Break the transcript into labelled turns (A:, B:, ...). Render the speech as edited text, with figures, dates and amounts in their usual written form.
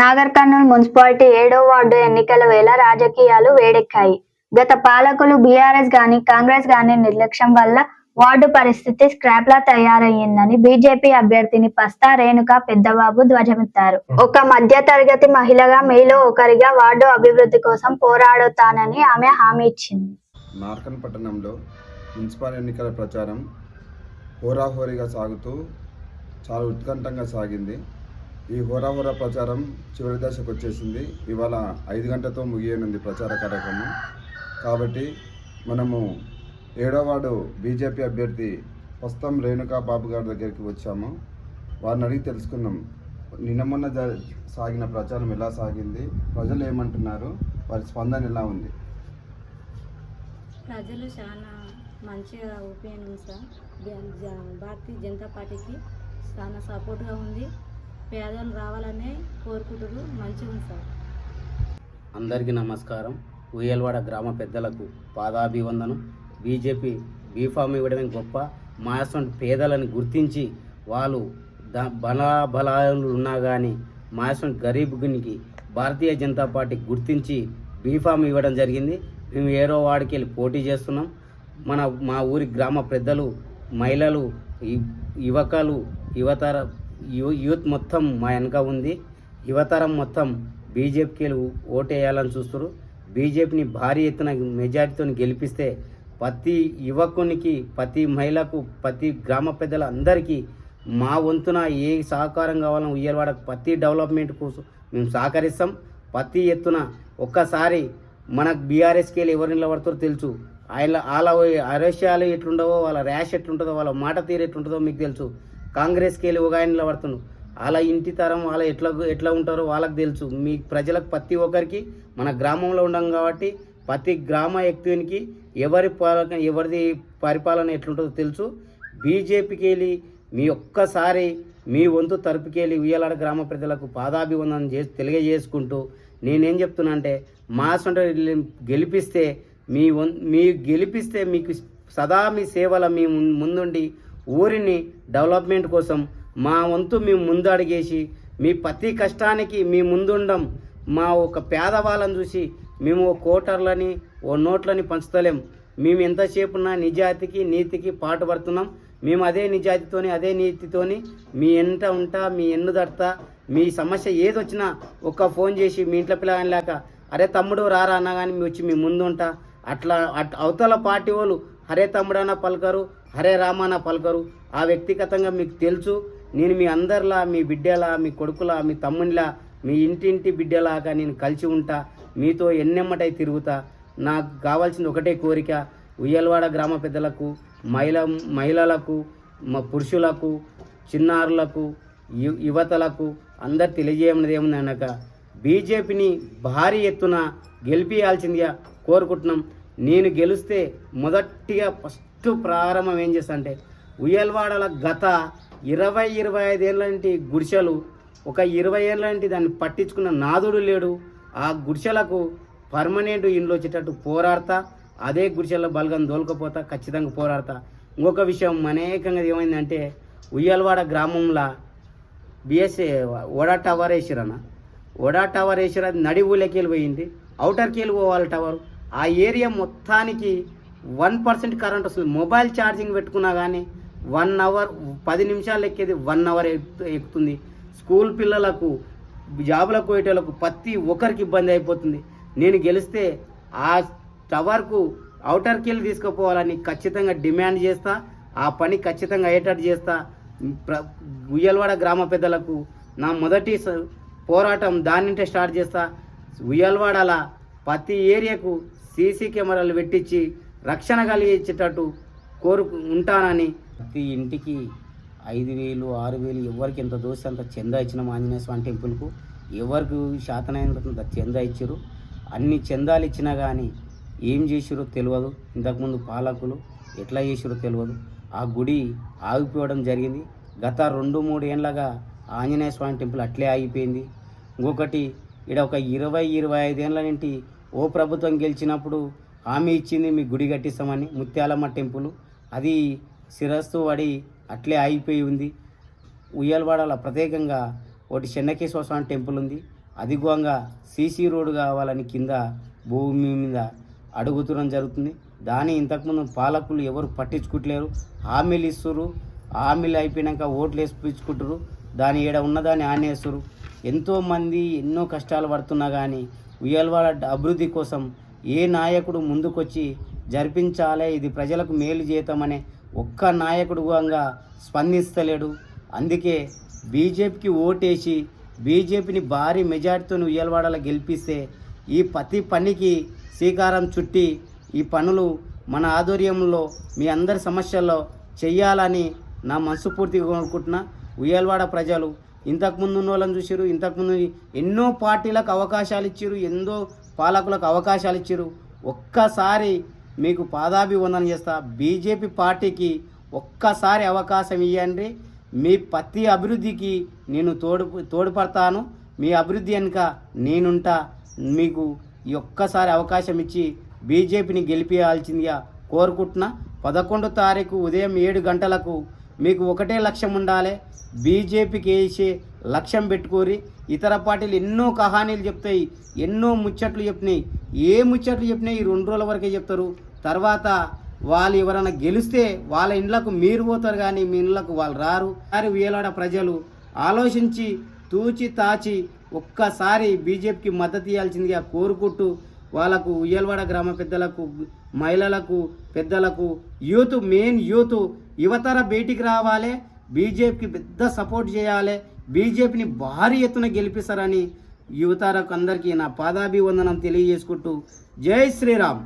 A: Nagar Kurnool municipality 7వ ward ఎన్నికల వేళ రాజకీయాలు వేడెక్కాయి. గత పాలకులు బీఆర్ఎస్ గాని కాంగ్రెస్ గాని నిర్లక్ష్యం వల్ల వార్డు పరిస్థితి స్క్రాప్లా తయారయ్యిందని బీజేపీ అభ్యర్థిని పస్తా రేణుక పెద్దబాబు ధ్వజమెత్తారు. ఒక మధ్యతరగతి మహిళగా మీలో ఒకరిగా వార్డు అభివృద్ధి కోసం పోరాడుతానని ఆమె హామీ ఇచ్చింది.
B: నార్కన్ పట్టణంలో మున్సిపల్ ఎన్నికల ప్రచారం హోరాహోరీగా సాగుతూ చాలా ఉత్కంఠంగా సాగింది. ఈ హోరాహోరా ప్రచారం చివరి దశకు వచ్చేసింది. ఇవాళ 5 గంటలతో ముగియనుంది ప్రచార కార్యక్రమం. కాబట్టి మనము 7వ వార్డు బీజేపీ అభ్యర్థి పస్తం రేణుకా బాబు గారి దగ్గరికి వచ్చాము. వారిని అడిగి తెలుసుకుందాం, నిన్న మొన్న సాగిన ప్రచారం ఎలా సాగింది, ప్రజలు ఏమంటున్నారు, వారి స్పందన ఎలా ఉంది.
C: ప్రజలు చాలా మంచిగా ఒపీనియన్ ఉంది సార్. భారతీయ జనతా పార్టీకి చాలా సపోర్ట్గా ఉంది. పేదలు రావాలనే కోరుకుంటారు. మంచిగా ఉంది సార్.
D: అందరికీ నమస్కారం. ఉయ్యలవాడ గ్రామ పెద్దలకు పాదాభివందనం. బీజేపీ బీఫామ్ ఇవ్వడమే గొప్ప. మాసంటి పేదలను గుర్తించి వాళ్ళు బలాలు ఉన్నా కానీ మాసంటి గరీబునికి భారతీయ జనతా పార్టీ గుర్తించి బీఫామ్ ఇవ్వడం జరిగింది. మేము 7వ వార్డుకి వెళ్ళి పోటీ చేస్తున్నాం. మా ఊరి గ్రామ పెద్దలు, మహిళలు, యువకులు, యూత్ మొత్తం మా వెనక ఉంది. యువతరం మొత్తం బీజేపీకి ఓటేయాలని చూస్తారు. బీజేపీని భారీ ఎత్తున మెజార్టీతో గెలిపిస్తే ప్రతి యువకునికి, ప్రతి మహిళకు, ప్రతి గ్రామ పెద్దల అందరికీ మా వంతున ఏ సహకారం కావాలని ఉయ్యలవాడ ప్రతి డెవలప్మెంట్ కోసం మేము సహకరిస్తాం. ప్రతి ఎత్తున ఒక్కసారి మనకు బీఆర్ఎస్కి వెళ్ళి ఎవరు నిలబడతారో తెలుసు. వాళ్ళ అరస్యాలు ఎట్లుండవో, వాళ్ళ ర్యాష్ ఎట్లుంటుందో, వాళ్ళ మాట తీరు ఎట్లుంటుందో మీకు తెలుసు. కాంగ్రెస్కి వెళ్ళి ఒక ఆయన నిలబడుతున్నాడు. వాళ్ళ ఇంటి తరం వాళ్ళ ఎట్లా ఉంటారో వాళ్ళకి తెలుసు. మీ ప్రజలకు ప్రతి ఒక్కరికి మన గ్రామంలో ఉన్నాం కాబట్టి ప్రతి గ్రామ వ్యక్తికి ఎవరిది పరిపాలన ఎట్లుంటుందో తెలుసు. బీజేపీకి వెళ్ళి మీ ఒక్కసారి మీ వంతు తరపుకి వెళ్ళి ఉయ్యలాడ గ్రామ ప్రజలకు పాదాభివందనం తెలియజేసుకుంటూ నేనేం చెప్తున్నా అంటే, మా సొంత గెలిపిస్తే గెలిపిస్తే మీకు సదా మీ సేవల మీ ముందుండి ఊరిని డెవలప్మెంట్ కోసం మా వంతు మేము ముందు అడిగేసి మీ ప్రతి కష్టానికి మీ ముందుండం. మా ఒక పేదవాళ్ళని చూసి మేము ఓ కోటర్లని ఓ నోట్లని పంచుతలేం. మేము ఎంతసేపున్నా నిజాయితీకి నీతికి పాటుపడుతున్నాం. మేము అదే నిజాయితీతోని అదే నీతితోని మీ ఎంట ఉంటా, మీ ఎన్ను దడతా. మీ సమస్య ఏదొచ్చినా ఒక్క ఫోన్ చేసి మీ ఇంట్లో పిల్లగాని లేక అరే తమ్ముడు రారా అన్నా కానీ మీ వచ్చి మీ ముందు ఉంటా. అట్లా అవతల పార్టీ వాళ్ళు హరే తమ్ముడన్నా పలకరు, హరే రామన్న పలకరు. ఆ వ్యక్తిగతంగా మీకు తెలుసు. నేను మీ అందరిలా, మీ బిడ్డలా, మీ కొడుకులా, మీ తమ్మునిలా, మీ ఇంటింటి బిడ్డలాగా నేను కలిసి ఉంటా. మీతో ఎన్నెమ్మటై తిరుగుతా. నాకు కావాల్సిన ఒకటే కోరిక, ఉయ్యలవాడ గ్రామ పెద్దలకు, మహిళలకు, పురుషులకు, చిన్నారులకు, యువతలకు అందరు తెలియజేయమన్నది ఏముంది అనక, బీజేపీని భారీ ఎత్తున గెలిపించాల్సిందిగా కోరుకుంటున్నాం. నేను గెలిస్తే మొదటిగా ఫస్ట్ ప్రారంభం ఏం చేస్తా అంటే, ఉయ్యలవాడల గత 20-25 ఏళ్ళంటి గుడిసెలు, ఒక 20 ఏళ్ళంటి దాన్ని పట్టించుకున్న నాదుడు లేడు. ఆ గుడిసెలకు పర్మనెంట్ ఇండ్లు వచ్చేటట్టు పోరాడతా. అదే గుడిసెల్లో బలగం దోలుకపోతా, ఖచ్చితంగా పోరాడతా. ఇంకొక విషయం అనేకంగా ఏమైందంటే, ఉయ్యలవాడ గ్రామంలో బిఎస్ఏ ఓడా టవర్ వేసిరన్న. ఓడా టవర్ వేసిరు, అది నడి ఊళ్ళకి వెళ్ళిపోయింది. అవుటర్కి వెళ్ళిపోవాలి టవర్. ఆ ఏరియా మొత్తానికి 1% కరెంట్ వస్తుంది. మొబైల్ ఛార్జింగ్ పెట్టుకున్నా కానీ 1 అవర్ 10 నిమిషాలు ఎక్కేది 1 అవర్ ఎక్కుతుంది. స్కూల్ పిల్లలకు, జాబులకు పోయేటోళ్ళకు ప్రతి ఒక్కరికి ఇబ్బంది అయిపోతుంది. నేను గెలిస్తే ఆ టవర్కు అవుటర్కి వెళ్ళి తీసుకుపోవాలని ఖచ్చితంగా డిమాండ్ చేస్తా. ఆ పని ఖచ్చితంగా అయ్యేటట్టు చేస్తా. ఉయ్యలవాడ గ్రామ పెద్దలకు నా మొదటి పోరాటం దానింటే స్టార్ట్ చేస్తా. ఉయ్యలవాడల ప్రతి ఏరియాకు సీసీ కెమెరాలు పెట్టించి రక్షణ కలిగించేటట్టు ఉంటానని. ప్రతి ఇంటికి 5,000, 6,000 ఎవరికి ఎంత దోస్తే అంత చందా ఇచ్చిన ఆంజనేయ స్వామి టెంపుల్కు. ఎవరికి శాతనైనంత చందా ఇచ్చారు. అన్ని చందాలు ఇచ్చినా కానీ ఏం చేసిరో తెలియదు. ఇంతకుముందు పాలకులు ఎట్లా చేసిరో తెలియదు. ఆ గుడి ఆగిపోవడం జరిగింది. గత 2-3 ఏళ్ళగా ఆంజనేయ స్వామి టెంపుల్ అట్లే ఆగిపోయింది. ఇంకొకటి, ఇక్కడ ఒక 20-25 ఏళ్ళ నుండి ఓ ప్రభుత్వం గెలిచినప్పుడు హామీ ఇచ్చింది మీ గుడి కట్టిస్తామని, ముత్యాలమ్మ టెంపుల్. అది శిరస్సు పడి అట్లే ఆగిపోయి ఉంది. ఉయ్యలవాడలో ప్రత్యేకంగా ఒకటి చెన్నకేశ్వర స్వామి టెంపుల్ ఉంది. అధికంగా సీసీ రోడ్డు కావాలని కింద భూమి మీద అడుగుతడం జరుగుతుంది. దాన్ని ఇంతకుముందు పాలకులు ఎవరు పట్టించుకుంటలేరు. హామీలు ఇస్తున్నారు, హామీలు అయిపోయినాక ఓట్లు వేసుకుంటారు, దాని ఏడ ఉన్నదాన్ని ఆనేస్తారు. ఎంతోమంది ఎన్నో కష్టాలు పడుతున్నా కానీ ఉయ్యాలవాడ అభివృద్ధి కోసం ఏ నాయకుడు ముందుకొచ్చి జరిపించాలి, ఇది ప్రజలకు మేలు చేద్దామనే ఒక్క నాయకుడు కూడా స్పందిస్తలేడు. అందుకే బీజేపీకి ఓటేసి బీజేపీని భారీ మెజార్టీతో ఉయ్యాలవాడలో గెలిపిస్తే ఈ ప్రతి పనికి శ్రీకారం చుట్టి ఈ పనులు మన ఆధ్వర్యంలో మీ అందరి సమస్యల్లో చెయ్యాలని నా మనస్ఫూర్తిగా కోరుకుంటున్నా. ఉయ్యాలవాడ ప్రజలు ఇంతకుముందు ఉన్న వాళ్ళని చూసారు, ఇంతకుముందు ఎన్నో పార్టీలకు అవకాశాలు ఇచ్చారు, ఎన్నో పాలకులకు అవకాశాలు ఇచ్చారు. ఒక్కసారి మీకు పాదాభివందనం చేస్తా. బీజేపీ పార్టీకి ఒక్కసారి అవకాశం ఇవ్వండి. మీ ప్రతి అభివృద్ధికి నేను తోడ్పడతాను. మీ అభివృద్ధి వెనుక నేనుంటా. మీకు ఈ ఒక్కసారి అవకాశం ఇచ్చి బీజేపీని గెలిపించాల్సిందిగా కోరుకుంటున్నా. 11వ తారీఖు ఉదయం 7 గంటలకు మీకు ఒకటే లక్ష్యం ఉండాలి, బీజేపీకి వేసే లక్ష్యం పెట్టుకోరి. ఇతర పార్టీలు ఎన్నో కహానీలు చెప్తాయి, ఎన్నో ముచ్చట్లు చెప్పినాయి. ఏ ముచ్చట్లు చెప్పినాయి ఈ 2 రోజుల వరకే చెప్తారు. తర్వాత వాళ్ళు ఎవరైనా గెలిస్తే వాళ్ళ ఇండ్లకు మీరు పోతారు కానీ మీ ఇండ్లకు వాళ్ళు రారు. ఉయ్యాలవాడ ప్రజలు ఆలోచించి తూచి తాచి ఒక్కసారి బీజేపీకి మద్దతు ఇవ్వాల్సిందిగా కోరుకుంటూ వాళ్ళకు ఉయ్యాలవాడ గ్రామ పెద్దలకు, మహిళలకు, పెద్దలకు, మెయిన్ యూత్ యువతర బయటికి రావాలి, బీజేపీకి పెద్ద సపోర్ట్ చేయాలి, బీజేపీని భారీ ఎత్తున గెలిపిస్తారని యువతరకు అందరికీ నా పాదాభివందనం తెలియజేసుకుంటూ జై శ్రీరామ్.